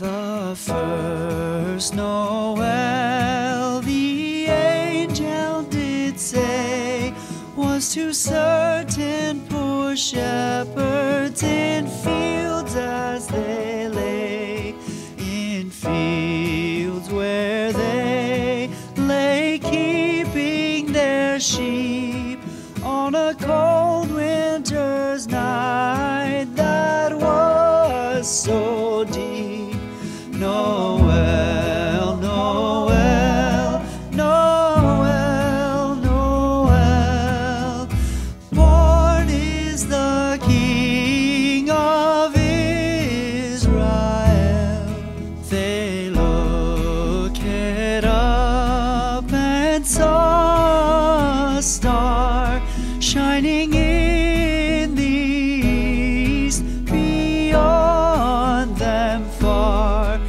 The first Noel, the angel did say, was to certain poor shepherds in fields as they lay, in fields where they lay keeping their sheep on a cold winter's night that was so deep. Noel, Noel, Noel, Noel, born is the King of Israel. They looked up and saw a star shining in the east, beyond them far.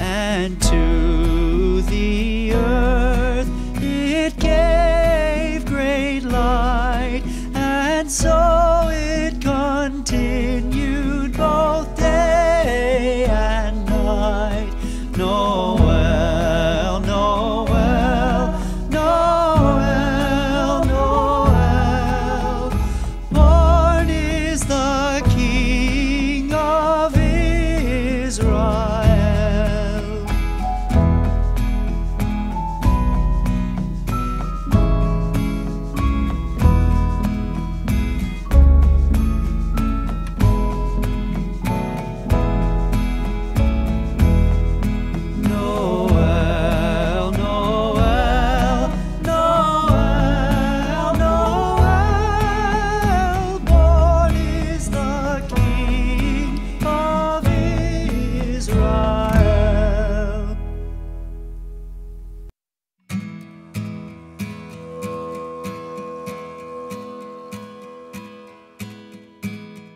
And to the earth it gave great light, and so it continued both day and night. Noel, Noel, Noel, Noel, born is the King of Israel.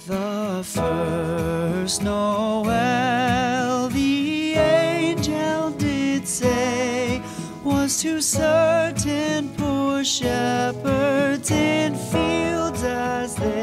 The first Noel, the angel did say, was to certain poor shepherds in fields as they